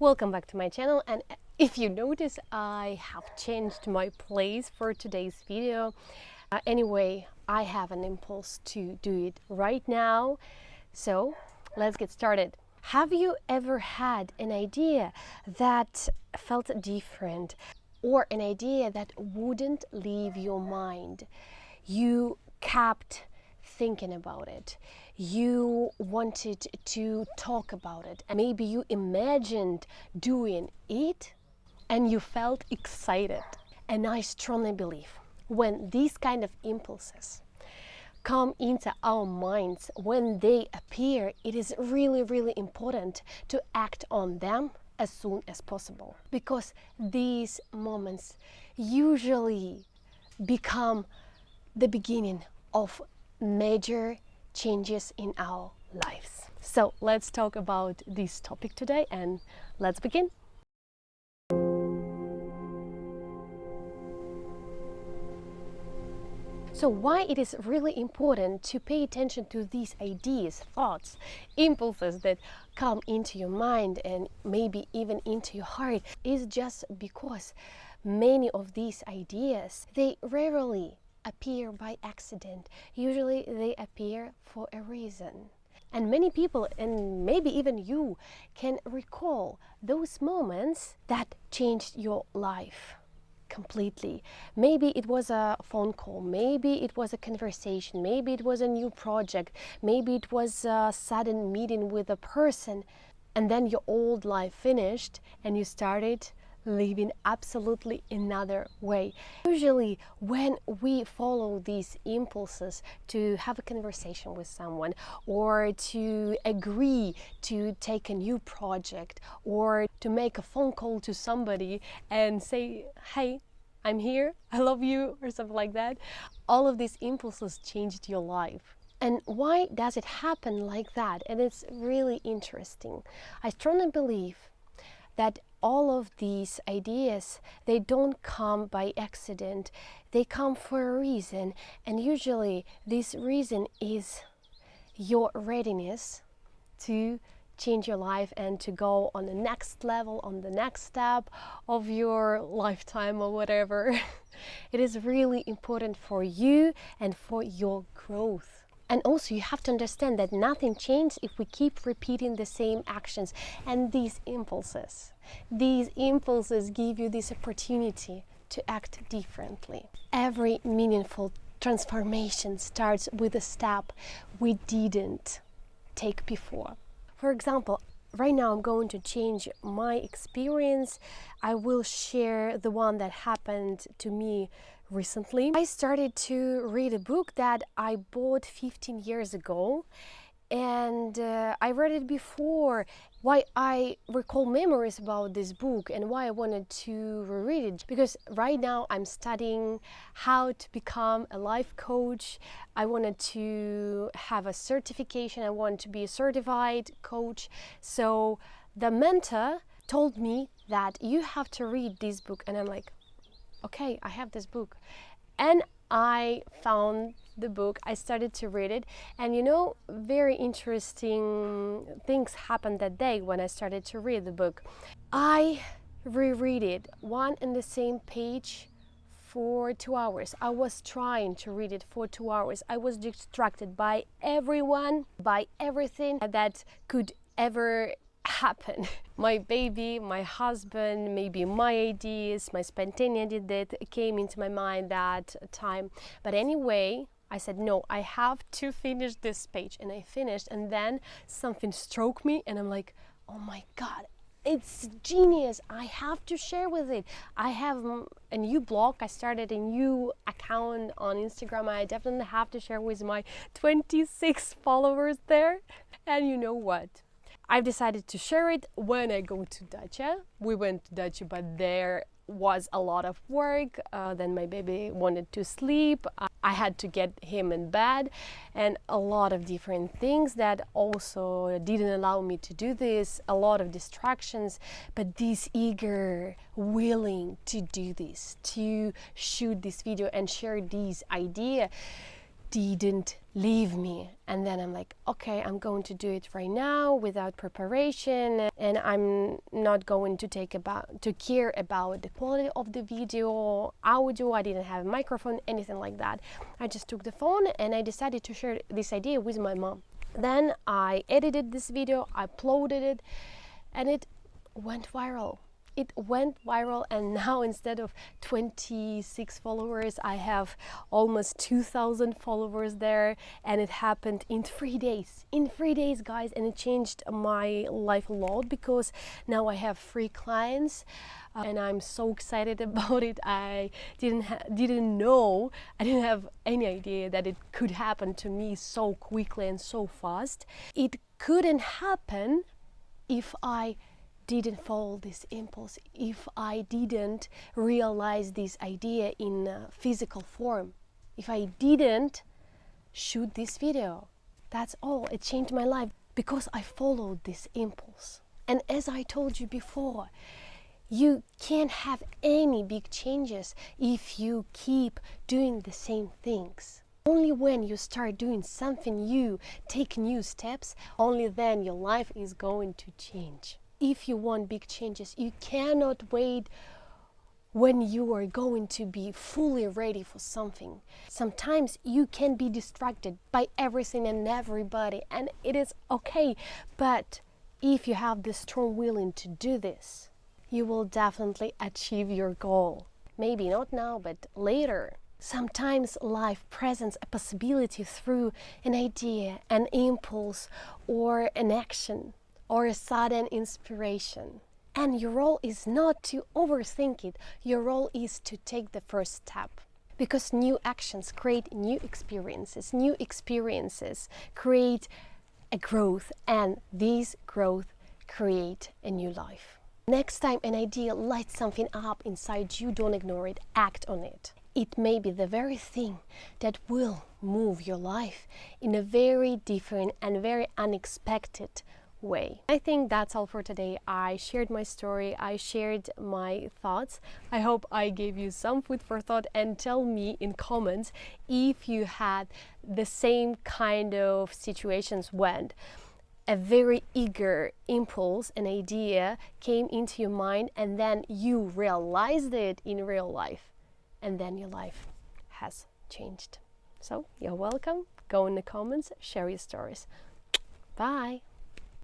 Welcome back to my channel, and if you notice, I have changed my place for today's video. Anyway, I have an impulse to do it right now, so let's get started. Have you ever had an idea that felt different, or an idea that wouldn't leave your mind? You kept thinking about it, you wanted to talk about it, and maybe you imagined doing it and you felt excited. And I strongly believe when these kind of impulses come into our minds, when they appear, it is really important to act on them as soon as possible, because these moments usually become the beginning of major changes in our lives. So let's talk about this topic today, and let's begin. So why it is really important to pay attention to these ideas, thoughts, impulses that come into your mind and maybe even into your heart is just because many of these ideas, they rarely appear by accident. Usually they appear for a reason. And many people, and maybe even you, can recall those moments that changed your life completely. Maybe it was a phone call, maybe it was a conversation, maybe it was a new project, maybe it was a sudden meeting with a person, and then your old life finished and you started living absolutely another way. Usually when we follow these impulses to have a conversation with someone, or to agree to take a new project, or to make a phone call to somebody and say, hey, I'm here, I love you, or something like that, all of these impulses changed your life. And why does it happen like that? And it's really interesting. I strongly believe that all of these ideas, they don't come by accident, they come for a reason, and usually this reason is your readiness to change your life and to go on the next level, on the next step of your lifetime or whatever. It is really important for you and for your growth. And also you have to understand that nothing changes if we keep repeating the same actions. And these impulses give you this opportunity to act differently. Every meaningful transformation starts with a step we didn't take before. For example, right now I'm going to change my experience. I will share the one that happened to me recently. I started to read a book that I bought 15 years ago, and I read it before. Why I recall memories about this book and why I wanted to reread it, because right now I'm studying how to become a life coach. I wanted to have a certification, I want to be a certified coach. So the mentor told me that you have to read this book, and I'm like, okay, I have this book. And I found the book, I started to read it, and you know, very interesting things happened that day when I started to read the book. I reread it, one and the same page, for 2 hours. I was trying to read it for 2 hours. I was distracted by everyone, by everything that could ever happen. My baby, my husband, maybe my ideas, my spontaneity that came into my mind that time. But anyway, I said, no, I have to finish this page, and I finished, and then something struck me, and I'm like, oh my God, it's genius. I have to share with it. I have a new blog. I started a new account on Instagram. I definitely have to share with my 26 followers there. And you know what? I've decided to share it when I go to Dacia. We went to Dacia, but there was a lot of work. Then my baby wanted to sleep. I had to get him in bed, and a lot of different things that also didn't allow me to do this, a lot of distractions, but this eager, willing to do this, to shoot this video and share this idea, didn't leave me. And then I'm like, okay, I'm going to do it right now without preparation, and I'm not going to care about the quality of the video, audio. I didn't have a microphone, anything like that. I just took the phone and I decided to share this idea with my mom. Then I edited this video, I uploaded it, and it went viral. It went viral, and now instead of 26 followers, I have almost 2,000 followers there, and it happened in 3 days. In 3 days, guys, and it changed my life a lot because now I have 3 clients, and I'm so excited about it. I didn't know, I didn't have any idea that it could happen to me so quickly and so fast. It couldn't happen if I didn't follow this impulse, if I didn't realize this idea in physical form, if I didn't shoot this video. That's all. It changed my life because I followed this impulse. And as I told you before, you can't have any big changes if you keep doing the same things. Only when you start doing something new, take new steps, only then your life is going to change. If you want big changes, you cannot wait when you are going to be fully ready for something. Sometimes you can be distracted by everything and everybody, and it is okay. But if you have the strong willing to do this, you will definitely achieve your goal. Maybe not now, but later. Sometimes life presents a possibility through an idea, an impulse, or an action, or a sudden inspiration. And your role is not to overthink it. Your role is to take the first step. Because new actions create new experiences. New experiences create a growth, and these growth create a new life. Next time an idea lights something up inside you, don't ignore it, act on it. It may be the very thing that will move your life in a very different and very unexpected way. I think that's all for today. I shared my story, I shared my thoughts. I hope I gave you some food for thought, and tell me in comments if you had the same kind of situations when a very eager impulse, an idea came into your mind and then you realized it in real life, and then your life has changed. So you're welcome. Go in the comments, share your stories. Bye.